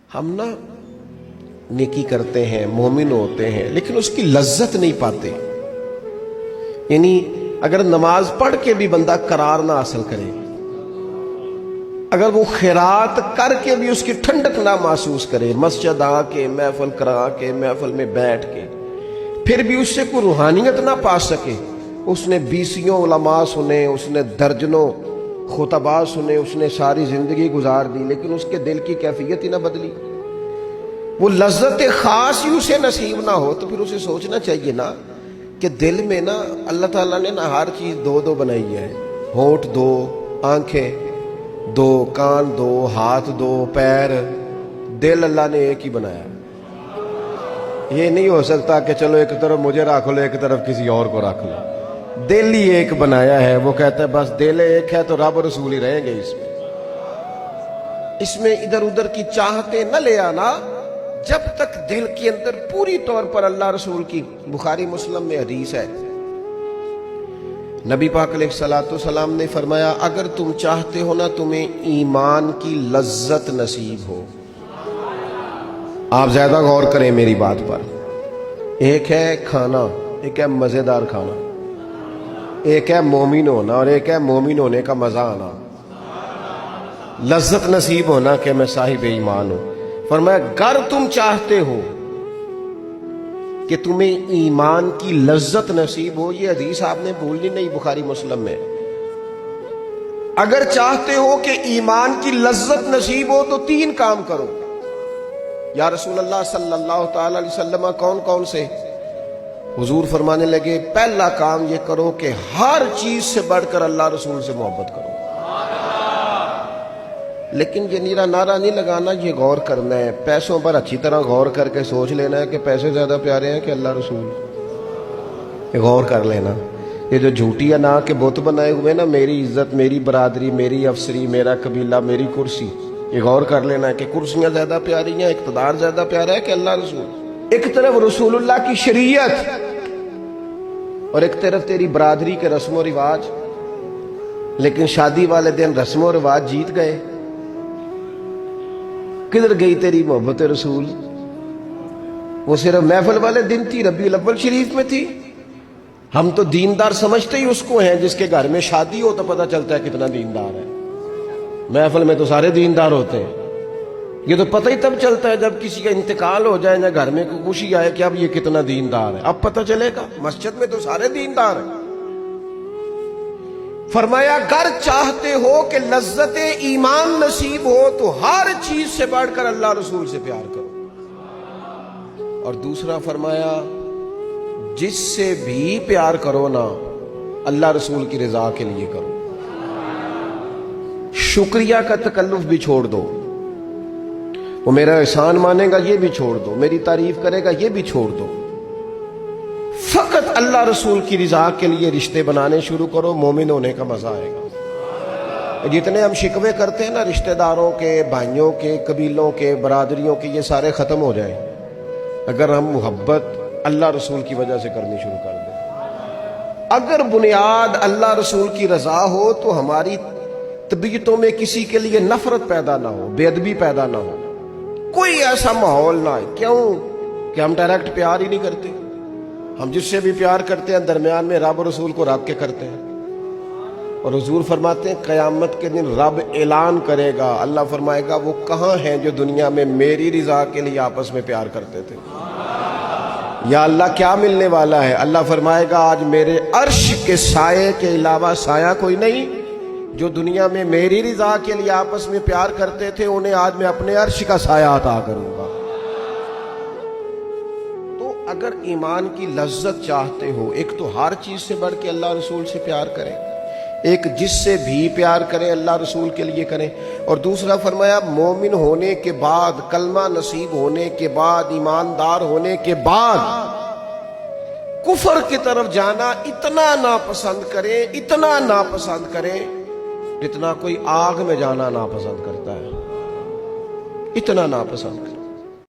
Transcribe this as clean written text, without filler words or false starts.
ہم نا نیکی کرتے ہیں، مومن ہوتے ہیں، لیکن اس کی لذت نہیں پاتے. یعنی اگر نماز پڑھ کے بھی بندہ قرار نہ حاصل کرے، اگر وہ خیرات کر کے بھی اس کی ٹھنڈک نہ محسوس کرے، مسجد آ کے، محفل کرا کے، محفل میں بیٹھ کے، پھر بھی اس سے کوئی روحانیت نہ پا سکے. اس نے 20 علماء سنے، اس نے درجنوں خطباء سنے، اس نے ساری زندگی گزار دی، لیکن اس کے دل کی کیفیت ہی نہ بدلی، وہ لذت خاص ہی اسے نصیب نہ ہو، تو پھر اسے سوچنا چاہیے نا کہ دل میں نا اللہ تعالیٰ نے نا ہر چیز دو بنائی ہے. ہونٹ دو، آنکھیں دو، کان دو، ہاتھ دو، پیر. دل اللہ نے ایک ہی بنایا. یہ نہیں ہو سکتا کہ چلو ایک طرف مجھے رکھ لو، ایک طرف کسی اور کو رکھ لو. دل ہی ایک بنایا ہے. وہ کہتا ہے بس دل ایک ہے تو رب رسول ہی رہیں گے. اس میں ادھر ادھر کی چاہتے نہ لے آنا. جب تک دل کے اندر پوری طور پر اللہ رسول کی، بخاری مسلم میں حدیث ہے، نبی پاک علیہ الصلوۃ والسلام نے فرمایا اگر تم چاہتے ہو نا تمہیں ایمان کی لذت نصیب ہو. آپ زیادہ غور کریں میری بات پر. ایک ہے کھانا، ایک ہے مزیدار کھانا، ایک ہے مومن ہونا، اور ایک ہے مومن ہونے کا مزہ آنا، لذت نصیب ہونا کہ میں صاحب ایمان ہوں. فرمایا اگر تم چاہتے ہو کہ تمہیں ایمان کی لذت نصیب ہو، یہ حدیث آپ نے بھولنی نہیں، بخاری مسلم میں، اگر چاہتے ہو کہ ایمان کی لذت نصیب ہو تو 3 کام کرو. یا رسول اللہ صلی اللہ تعالی علیہ وسلم کون کون سے؟ حضور فرمانے لگے پہلا کام یہ کرو کہ ہر چیز سے بڑھ کر اللہ رسول سے محبت کرو. لیکن یہ نیرا نعرہ نہیں لگانا، یہ غور کرنا ہے. پیسوں پر اچھی طرح غور کر کے سوچ لینا ہے کہ پیسے زیادہ پیارے ہیں کہ اللہ رسول. یہ غور کر لینا. یہ جو جھوٹی انا کے بت بنائے ہوئے نا، میری عزت، میری برادری، میری افسری، میرا قبیلہ، میری کرسی، یہ غور کر لینا ہے کہ کرسیاں زیادہ پیاری ہیں، اقتدار زیادہ پیارا ہے کہ اللہ رسول. ایک طرف رسول اللہ کی شریعت اور ایک طرف تیری برادری کے رسم و رواج. لیکن شادی والے دن رسم و رواج جیت گئے. کدھر گئی تیری محبت رسول؟ وہ صرف محفل والے دن تھی، ربیع الاول شریف میں تھی. ہم تو دیندار سمجھتے ہی اس کو ہیں جس کے گھر میں شادی ہو تو پتہ چلتا ہے کتنا دیندار ہے. محفل میں تو سارے دیندار ہوتے ہیں. یہ تو پتہ ہی تب چلتا ہے جب کسی کا انتقال ہو جائے یا گھر میں کوئی خوشی آئے کہ اب یہ کتنا دیندار ہے. اب پتہ چلے گا. مسجد میں تو سارے دیندار ہیں. فرمایا اگر چاہتے ہو کہ لذت ایمان نصیب ہو تو ہر چیز سے بڑھ کر اللہ رسول سے پیار کرو. اور دوسرا فرمایا جس سے بھی پیار کرو نا اللہ رسول کی رضا کے لیے کرو. شکریہ کا تکلف بھی چھوڑ دو. وہ میرا احسان مانے گا یہ بھی چھوڑ دو، میری تعریف کرے گا یہ بھی چھوڑ دو. فقط اللہ رسول کی رضا کے لیے رشتے بنانے شروع کرو. مومن ہونے کا مزہ آئے گا. جتنے ہم شکوے کرتے ہیں نا رشتہ داروں کے، بھائیوں کے، قبیلوں کے، برادریوں کے، یہ سارے ختم ہو جائیں اگر ہم محبت اللہ رسول کی وجہ سے کرنی شروع کر دیں. اگر بنیاد اللہ رسول کی رضا ہو تو ہماری طبیعتوں میں کسی کے لیے نفرت پیدا نہ ہو، بے ادبی پیدا نہ ہو، کوئی ایسا ماحول نہ ہے. کیوں کہ ہم ڈائریکٹ پیار ہی نہیں کرتے. ہم جس سے بھی پیار کرتے ہیں درمیان میں رب رسول کو رکھ کے کرتے ہیں. اور حضور فرماتے ہیں قیامت کے دن رب اعلان کرے گا، اللہ فرمائے گا وہ کہاں ہیں جو دنیا میں میری رضا کے لیے آپس میں پیار کرتے تھے. یا اللہ کیا ملنے والا ہے؟ اللہ فرمائے گا آج میرے عرش کے سائے کے علاوہ سایہ کوئی نہیں. جو دنیا میں میری رضا کے لیے آپس میں پیار کرتے تھے انہیں آج میں اپنے عرش کا سایہ عطا کروں گا. تو اگر ایمان کی لذت چاہتے ہو، ایک تو ہر چیز سے بڑھ کے اللہ رسول سے پیار کریں، ایک جس سے بھی پیار کریں اللہ رسول کے لیے کریں، اور دوسرا فرمایا مومن ہونے کے بعد، کلمہ نصیب ہونے کے بعد، ایماندار ہونے کے بعد کفر کی طرف جانا اتنا ناپسند کریں، اتنا ناپسند کریں جتنا کوئی آگ میں جانا ناپسند کرتا ہے. اتنا ناپسند کریں.